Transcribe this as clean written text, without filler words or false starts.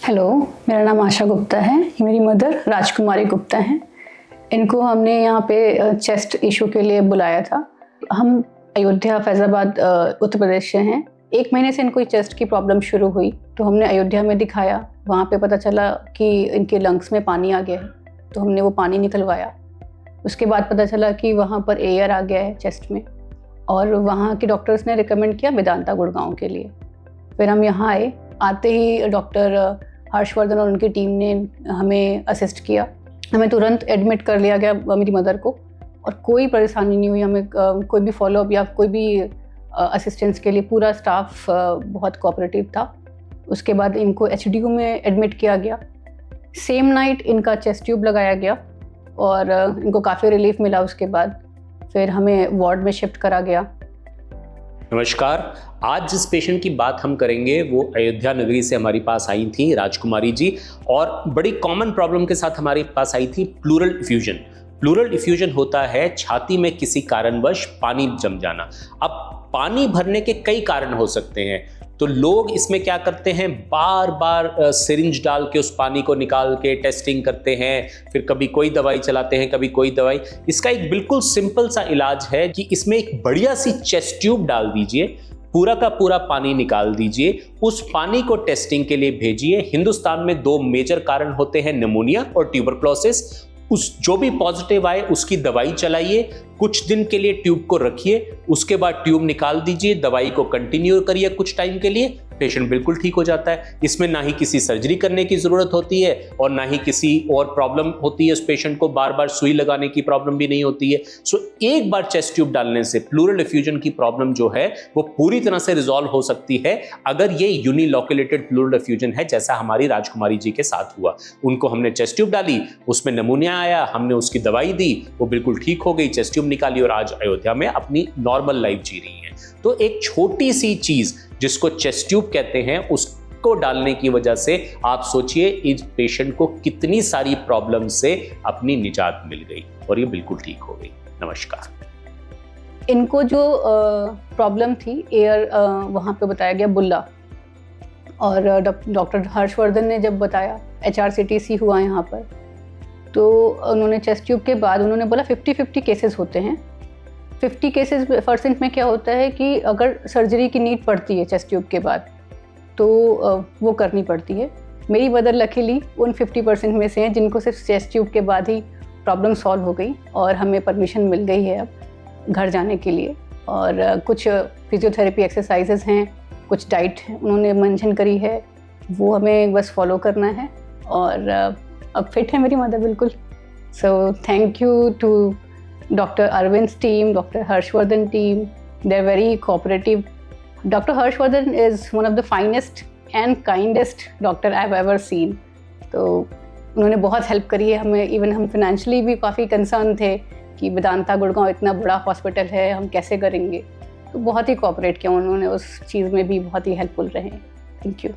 Hello, मेरा नाम आशा गुप्ता है। ये मेरी मदर राजकुमारी गुप्ता हैं। इनको हमने यहाँ पे चेस्ट इशू के लिए बुलाया था। हम अयोध्या फैज़ाबाद उत्तर प्रदेश से हैं। 1 महीने से इनको चेस्ट की प्रॉब्लम शुरू हुई, तो हमने अयोध्या में दिखाया। वहाँ पे पता चला कि इनके लंग्स में पानी आ गया है, तो हमने वो पानी निकलवाया। उसके बाद पता चला कि वहाँ पर एयर आ गया है चेस्ट में, और वहाँ के डॉक्टर्स ने रिकमेंड किया वेदांता गुड़गांव के लिए। फिर हम यहाँ आए। आते ही डॉक्टर हर्षवर्धन और उनकी टीम ने हमें असिस्ट किया। हमें तुरंत एडमिट कर लिया गया, मेरी मदर को, और कोई परेशानी नहीं हुई हमें। कोई भी फॉलोअप या कोई भी असिस्टेंस के लिए पूरा स्टाफ बहुत कोऑपरेटिव था। उसके बाद इनको एचडीयू में एडमिट किया गया। सेम नाइट इनका चेस्ट ट्यूब लगाया गया और इनको काफ़ी रिलीफ मिला। उसके बाद फिर हमें वार्ड में शिफ्ट करा गया। नमस्कार। आज जिस पेशेंट की बात हम करेंगे वो अयोध्या नगरी से हमारी पास आई थी राजकुमारी जी, और बड़ी कॉमन प्रॉब्लम के साथ हमारे पास आई थी प्लूरल इफ्यूजन। प्लूरल इफ्यूजन होता है छाती में किसी कारणवश पानी जम जाना। अब पानी भरने के कई कारण हो सकते हैं, तो लोग इसमें क्या करते हैं, बार बार सिरिंज डाल के उस पानी को निकाल के टेस्टिंग करते हैं, फिर कभी कोई दवाई चलाते हैं, कभी कोई दवाई। इसका एक बिल्कुल सिंपल सा इलाज है कि इसमें एक बढ़िया सी चेस्ट ट्यूब डाल दीजिए, पूरा का पूरा पानी निकाल दीजिए, उस पानी को टेस्टिंग के लिए भेजिए। हिंदुस्तान में 2 मेजर कारण होते हैं, निमोनिया और ट्यूबरक्लोसिस। जो भी पॉजिटिव आए उसकी दवाई चलाइए, कुछ दिन के लिए ट्यूब को रखिए, उसके बाद ट्यूब निकाल दीजिए, दवाई को कंटिन्यू करिए कुछ टाइम के लिए, पेशेंट बिल्कुल ठीक हो जाता है। इसमें ना ही किसी सर्जरी करने की जरूरत होती है और ना ही किसी और प्रॉब्लम होती है। उस पेशेंट को बार बार सुई लगाने की प्रॉब्लम भी नहीं होती है। सो एक बार चेस्ट ट्यूब डालने से प्लूरल इफ्यूजन की प्रॉब्लम जो है वो पूरी तरह से रिजॉल्व हो सकती है, अगर ये यूनिलोकुलेटेड प्लूरल इफ्यूजन है, जैसा हमारी राजकुमारी जी के साथ हुआ। उनको हमने चेस्ट ट्यूब डाली, उसमें नमूनिया आया, हमने उसकी दवाई दी, वो बिल्कुल ठीक हो गई, चेस्ट ट्यूब निकाली और आज अयोध्या में अपनी नॉर्मल लाइफ जी रही है। तो एक छोटी सी चीज जिसको चेस्ट ट्यूब कहते हैं, उसको डालने की वजह से आप सोचिए इस पेशेंट को कितनी सारी प्रॉब्लम से अपनी निजात मिल गई और ये बिल्कुल ठीक हो गई। नमस्कार। इनको जो प्रॉब्लम थी एयर, वहाँ पे बताया गया बुल्ला, और डॉक्टर हर्षवर्धन ने जब बताया, HRCTC हुआ यहाँ पर, तो उन्होंने चेस्ट ट्यूब के बाद उन्होंने बोला 50-50 केसेस होते हैं। 50 केसेस % में क्या होता है कि अगर सर्जरी की नीड पड़ती है चेस्ट ट्यूब के बाद, तो वो करनी पड़ती है। मेरी मदर लकीली उन 50% में से हैं जिनको सिर्फ चेस्ट ट्यूब के बाद ही प्रॉब्लम सॉल्व हो गई, और हमें परमिशन मिल गई है अब घर जाने के लिए। और कुछ फिजियोथेरेपी एक्सरसाइजेज हैं, कुछ डाइट उन्होंने मेंशन करी है, वो हमें बस फॉलो करना है, और अब फिट है मेरी मदर बिल्कुल। So thank you to Dr. Arvind's team, Dr. Harshvardhan team. They're very cooperative. Dr. Harshvardhan is one of the finest and kindest doctor I've ever seen. तो उन्होंने बहुत हेल्प करी है हमें। इवन हम फाइनेंशियली भी काफ़ी कंसर्न थे कि वेदांता गुड़गांव इतना बड़ा हॉस्पिटल है, हम कैसे करेंगे। तो बहुत ही कोऑपरेट किया उन्होंने, उस चीज़ में भी बहुत ही हेल्पफुल रहे। Thank you.